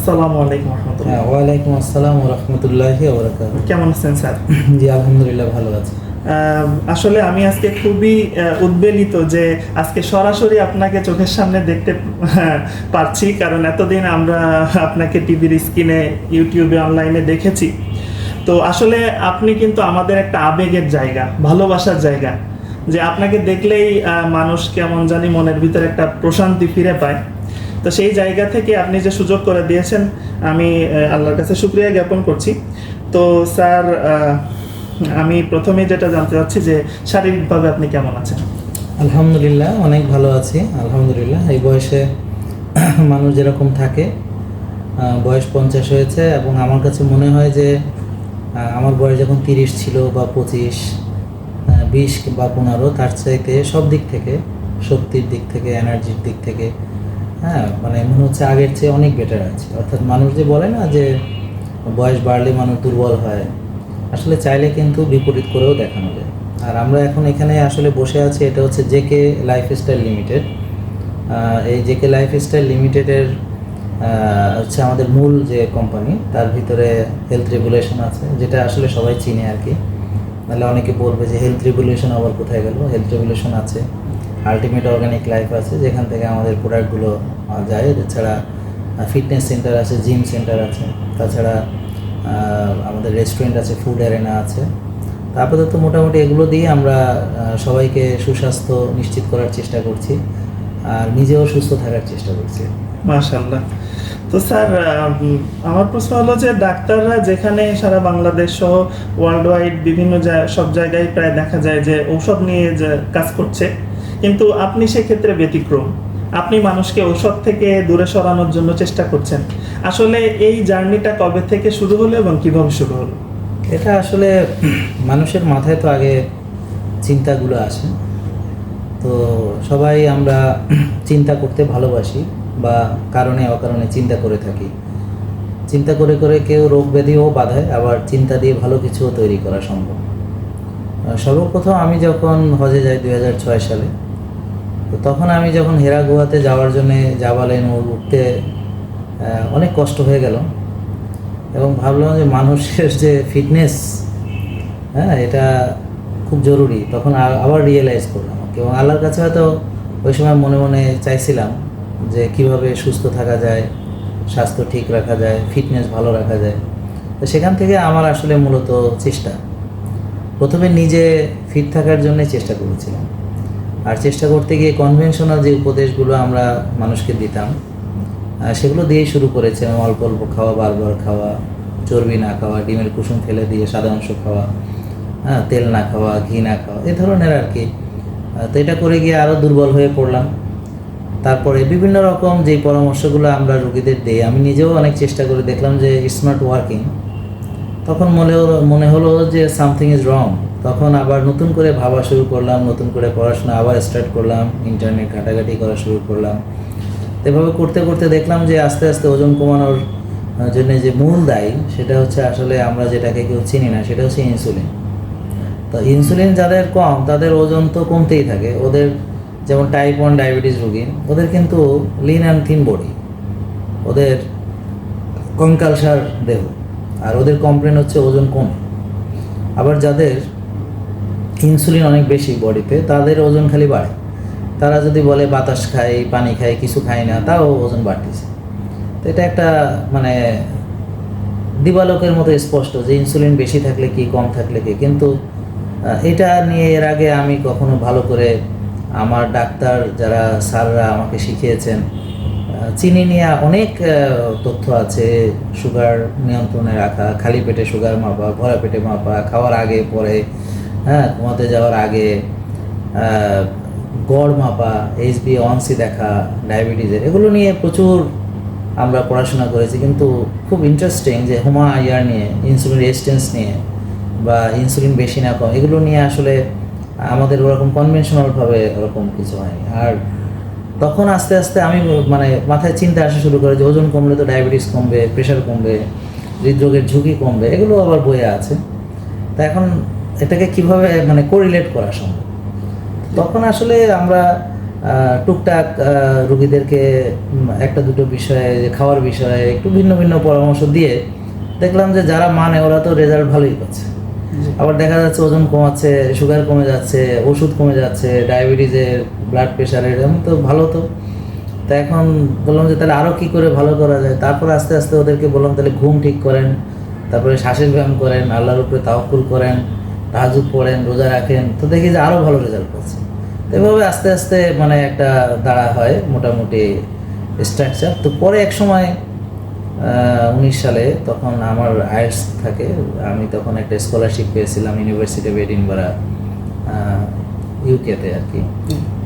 আসসালামু আলাইকুম রহমতুল্লাহ। ওয়ালাইকুম আসসালাম ওয়া রাহমাতুল্লাহি ওয়া বারাকাতুহু। কেমন আছেন স্যার? জি আলহামদুলিল্লাহ ভালো আছি। আসলে আমি আজকে খুবই উদ্বেলিত যে আজকে সরাসরি আপনাকে চোখের সামনে দেখতে পারছি, কারণ এতদিন আমরা আপনাকে টিভির স্ক্রিনে, ইউটিউবে, অনলাইনে দেখেছি। তো আসলে আপনি কিন্তু আমাদের একটা আবেগের জায়গা, ভালোবাসার জায়গা, যে আপনাকে দেখলেই মানুষ কেমন জানি মনের ভিতরে একটা প্রশান্তি ফিরে পায়। তো সেই জায়গা থেকে আপনি যে সুযোগ করে দিয়েছেন, আমি আল্লাহর কাছে শুকরিয়া জ্ঞাপন করছি। তো স্যার, আমি প্রথমে যেটা জানতে চাচ্ছি যে শারীরিকভাবে আপনি কেমন আছেন? আলহামদুলিল্লাহ অনেক ভালো আছি আলহামদুলিল্লাহ। এই বয়সে মানুষ যেরকম থাকে, বয়স 50 হয়েছে এবং আমার কাছে মনে হয় যে আমার বয়স যখন 30 ছিল বা 25, 20 বা 15, তার চাইতে সব দিক থেকে, শক্তির দিক থেকে, এনার্জির দিক থেকে, মানে মনে হচ্ছে আগের চেয়ে অনেক বেটার আছে। অর্থাৎ মানুষ যে বলে না যে বয়স বাড়লে মানুষ দুর্বল হয়, আসলে চাইলে কিন্তু বিপরীত করেও দেখানো যায়। আর আমরা এখন এখানে আসলে বসে আছি, এটা হচ্ছে জেকে লাইফস্টাইল লিমিটেড। এই জেকে লাইফস্টাইল লিমিটেডের হচ্ছে আমাদের মূল যে কোম্পানি, তার ভিতরে হেলথ রেগুলেশন আছে, যেটা আসলে সবাই চিনে আর কি। নাহলে অনেকে বলবে যে হেলথ রেগুলেশন আবার কোথায় গেল। হেলথ রেগুলেশন আছে, আলটিমেট অর্গানিক লাইফ আছে, যেখান থেকে আমাদের প্রোডাক্টগুলো যায়। এছাড়া ফিটনেস সেন্টার আছে, জিম সেন্টার আছে, তাছাড়া আমাদের রেস্টুরেন্ট আছে, ফুড অ্যারেনা আছে। আপাতত মোটামুটি এগুলো দিয়ে আমরা সবাইকে সুস্বাস্থ্য নিশ্চিত করার চেষ্টা করছি আর নিজেও সুস্থ থাকার চেষ্টা করছি। মাশাআল্লাহ। তো স্যার, আমার প্রশ্ন হলো যে ডাক্তাররা যেখানে সারা বাংলাদেশ সহ ওয়ার্ল্ড ওয়াইড বিভিন্ন সব জায়গায় প্রায় দেখা যায় যে ঔষধ নিয়ে যে কাজ করছে, কিন্তু আপনি সেক্ষেত্রে ব্যতিক্রম। আপনি মানুষকে ঔষধ থেকে দূরে সরানোর জন্য চেষ্টা করছেন। আসলে এই জার্নিটা কবে থেকে শুরু হলো এবং কিভাবে শুরু হলো? এটা আসলে মানুষের মাথায় তো আগে চিন্তাগুলো আসে। তো সবাই আমরা চিন্তা করতে ভালোবাসি বা কারণে অকারণে চিন্তা করে থাকি। চিন্তা করে করে কেউ রোগ ব্যাধিও বাঁধায়, আবার চিন্তা দিয়ে ভালো কিছুও তৈরি করা সম্ভব। সর্বপ্রথম আমি যখন হজে যাই 2006 সালে, তো তখন আমি যখন হেরা গুহাতে যাওয়ার জন্যে জাবালে নূর উঠতে অনেক কষ্ট হয়ে গেল এবং ভাবলাম যে মানুষের যে ফিটনেস, এটা খুব জরুরি। তখন আবার রিয়েলাইজ করলাম এবং আল্লাহর কাছে হয়তো ওই সময় মনে মনে চাইছিলাম যে কিভাবে সুস্থ থাকা যায়, স্বাস্থ্য ঠিক রাখা যায়, ফিটনেস ভালো রাখা যায়। তো সেখান থেকে আমার আসলে মূলত চেষ্টা, প্রথমে নিজে ফিট থাকার জন্য চেষ্টা করেছিলাম। আর চেষ্টা করতে গিয়ে কনভেনশনাল যে উপদেশগুলো আমরা মানুষকে দিতাম, সেগুলো দিয়েই শুরু করেছিলাম। অল্প অল্প খাওয়া, বারবার খাওয়া, চর্বি না খাওয়া, ডিমের কুসুম ফেলে দিয়ে সাদা অংশ খাওয়া, তেল না খাওয়া, ঘি না খাওয়া, এ ধরনের আর কি। তো এটা করে গিয়ে আরও দুর্বল হয়ে পড়লাম। তারপরে বিভিন্ন রকম যেই পরামর্শগুলো আমরা রোগীদের দিই, আমি নিজেও অনেক চেষ্টা করে দেখলাম যে ইটস নট ওয়ার্কিং। তখন মনে হলো যে সামথিং ইজ রং। তখন আবার নতুন করে ভাবা শুরু করলাম, নতুন করে পড়াশোনা আবার স্টার্ট করলাম, ইন্টারনেট ঘাটাঘাটি করা শুরু করলাম। এভাবে করতে করতে দেখলাম যে আস্তে আস্তে ওজন কমানোর জন্য যে মূল দায়ী, সেটা হচ্ছে আসলে আমরা যেটাকে কেউ চিনি না, সেটা হচ্ছে ইনসুলিন। তো ইনসুলিন যাদের কম, তাদের ওজন তো কমতেই থাকে। ওদের যেমন টাইপ 1 ডায়াবেটিস রোগী, ওদের কিন্তু লিন অ্যান্ড থিন বডি, ওদের কঙ্কালসার দেহ, আর ওদের কমপ্লেন হচ্ছে ওজন কম। আবার যাদের ইনসুলিন অনেক বেশি বডিতে, তাদের ওজন খালি বাড়ে। তারা যদি বলে বাতাস খাই, পানি খাই, কিছু খাই না, তাও ওজন বাড়তেছে। তো এটা একটা মানে দিবালোকের মতো স্পষ্ট যে ইনসুলিন বেশি থাকলে কি, কম থাকলে কি। কিন্তু এটা নিয়ে এর আগে আমি কখনো ভালো করে, আমার ডাক্তার যারা স্যাররা আমাকে শিখিয়েছেন, চিনি নিয়ে অনেক তথ্য আছে। সুগার নিয়ন্ত্রণে রাখা, খালি পেটে সুগার মাপা, ভরা পেটে মাপা, খাওয়ার আগে পরে, ঘুমাতে যাওয়ার আগে গড় মাপা, HbA1c দেখা, ডায়াবেটিসের, এগুলো নিয়ে প্রচুর আমরা পড়াশোনা করেছি। কিন্তু খুব ইন্টারেস্টিং যে হুমা আইয়ার নিয়ে, ইনসুলিন রেজিস্ট্যান্স নিয়ে বা ইনসুলিন বেশি না কম, এগুলো নিয়ে আসলে আমাদের ওরকম কনভেনশনালভাবে ওরকম কিছু হয়নি। আর তখন আস্তে আস্তে আমি মানে মাথায় চিন্তা আসা শুরু করে যে ওজন কমলে তো ডায়াবেটিস কমবে, প্রেশার কমবে, হৃদরোগের ঝুঁকি কমবে, এগুলো আবার বয়ে আছে। তা এখন এটাকে কিভাবে মানে কোরিলেট করা সম্ভব? তখন আসলে আমরা টুকটাক রুগীদেরকে একটা দুটো বিষয়ে, যে খাওয়ার বিষয়ে একটু ভিন্ন ভিন্ন পরামর্শ দিয়ে দেখলাম যে যারা মানে ওরা তো রেজাল্ট ভালোই পাচ্ছে। আবার দেখা যাচ্ছে ওজন কমাচ্ছে, সুগার কমে যাচ্ছে, ওষুধ কমে যাচ্ছে, ডায়াবেটিসের, ব্লাড প্রেশারের, এরকম তো ভালো। তো এখন বললাম যে তাহলে আরও কী করে ভালো করা যায়। তারপর আস্তে আস্তে ওদেরকে বললাম তাহলে ঘুম ঠিক করেন, তারপরে শ্বাসের ব্যায়াম করেন, আল্লাহর উপরে তাওয়াক্কুল করেন, তাহাজ্জুদ পড়েন, রোজা রাখেন। তো দেখি যে আরও ভালো রেজাল্ট পাচ্ছে। তো এভাবে আস্তে আস্তে মানে একটা দাঁড়া হয় মোটামুটি স্ট্রাকচার। তো পরে এক সময় 19 সালে তখন আমার আইএলটিএস থাকে, আমি তখন একটা স্কলারশিপ পেয়েছিলাম ইউনিভার্সিটি অফ এডিনবরা, ইউকেতে আর কি।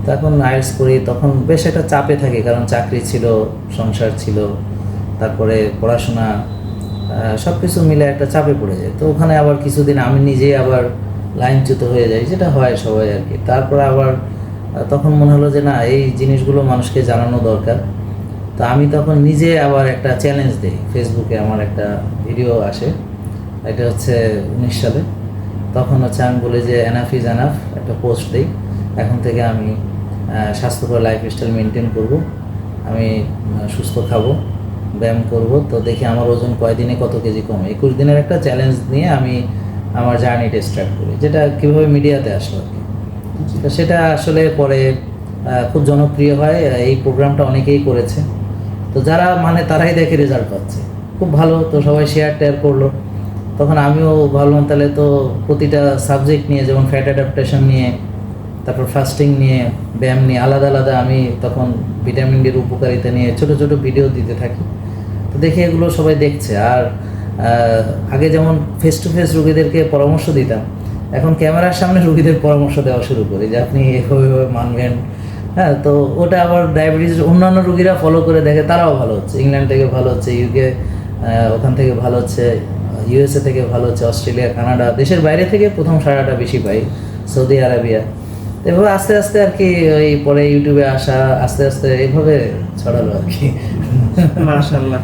তখন আইএলটিএস করি, তখন বেশ একটা চাপে থাকি, কারণ চাকরি ছিল, সংসার ছিল, তারপরে পড়াশোনা, সব কিছু মিলে একটা চাপে পড়ে যায়। তো ওখানে আবার কিছুদিন আমি নিজেই আবার লাইনচ্যুত হয়ে যাই, যেটা হয় সবাই আর কি। তারপর আবার তখন মনে হলো যে না, এই জিনিসগুলো মানুষকে জানানো দরকার। তো আমি তখন নিজে আবার একটা চ্যালেঞ্জ দিই ফেসবুকে, আমার একটা ভিডিও আসে, এটা হচ্ছে 19 সালে। তখন হচ্ছে আমি বলি যে এনাফ ইজ এনাফ, একটা পোস্ট দিই, এখন থেকে আমি স্বাস্থ্যকর লাইফস্টাইল মেনটেন করব, আমি সুস্থ খাবো, ব্যায়াম করব। তো দেখি আমার ওজন কয়দিনে কত কেজি কমে। 21 দিনের একটা চ্যালেঞ্জ নিয়ে আমি আমার জার্নিটা স্টার্ট করি, যেটা কীভাবে মিডিয়াতে আসলো আর কি। তো সেটা আসলে পরে খুব জনপ্রিয় হয়, এই প্রোগ্রামটা অনেকেই করেছে। তো যারা মানে তারাই দেখে রেজাল্ট পাচ্ছে, খুব ভালো। তো সবাই শেয়ার করলো। তখন আমিও ভাবলাম তাহলে তো প্রতিটা সাবজেক্ট নিয়ে, যেমন ফ্যাট অ্যাডাপ্টেশন নিয়ে, তারপর ফাস্টিং নিয়ে, ব্যায়াম নিয়ে আলাদা আলাদা আমি তখন ভিটামিন ডির উপকারিতা নিয়ে ছোট ছোট ভিডিও দিতে থাকি। তো দেখি এগুলো সবাই দেখছে। আর আগে যেমন ফেস টু ফেস রুগীদেরকে পরামর্শ দিতাম, এখন ক্যামেরার সামনে রুগীদের পরামর্শ দেওয়া শুরু করি যে আপনি এভাবে মানবেন। হ্যাঁ, তো ওটা আবার ডায়াবেটিস অন্যান্য রুগীরা ফলো করে দেখে, তারাও ভালো হচ্ছে। ইংল্যান্ড থেকে ভালো হচ্ছে, ইউকে ওখান থেকে ভালো হচ্ছে, ইউএসএ থেকে ভালো হচ্ছে, অস্ট্রেলিয়া, কানাডা, দেশের বাইরে থেকে প্রথম সাড়াটা বেশি পাই, সৌদি আরবিয়া। এভাবে আস্তে আস্তে আর কি, ওই পরে ইউটিউবে আসা, আস্তে আস্তে এইভাবে ছড়ালো আর কি। মাশাআল্লাহ।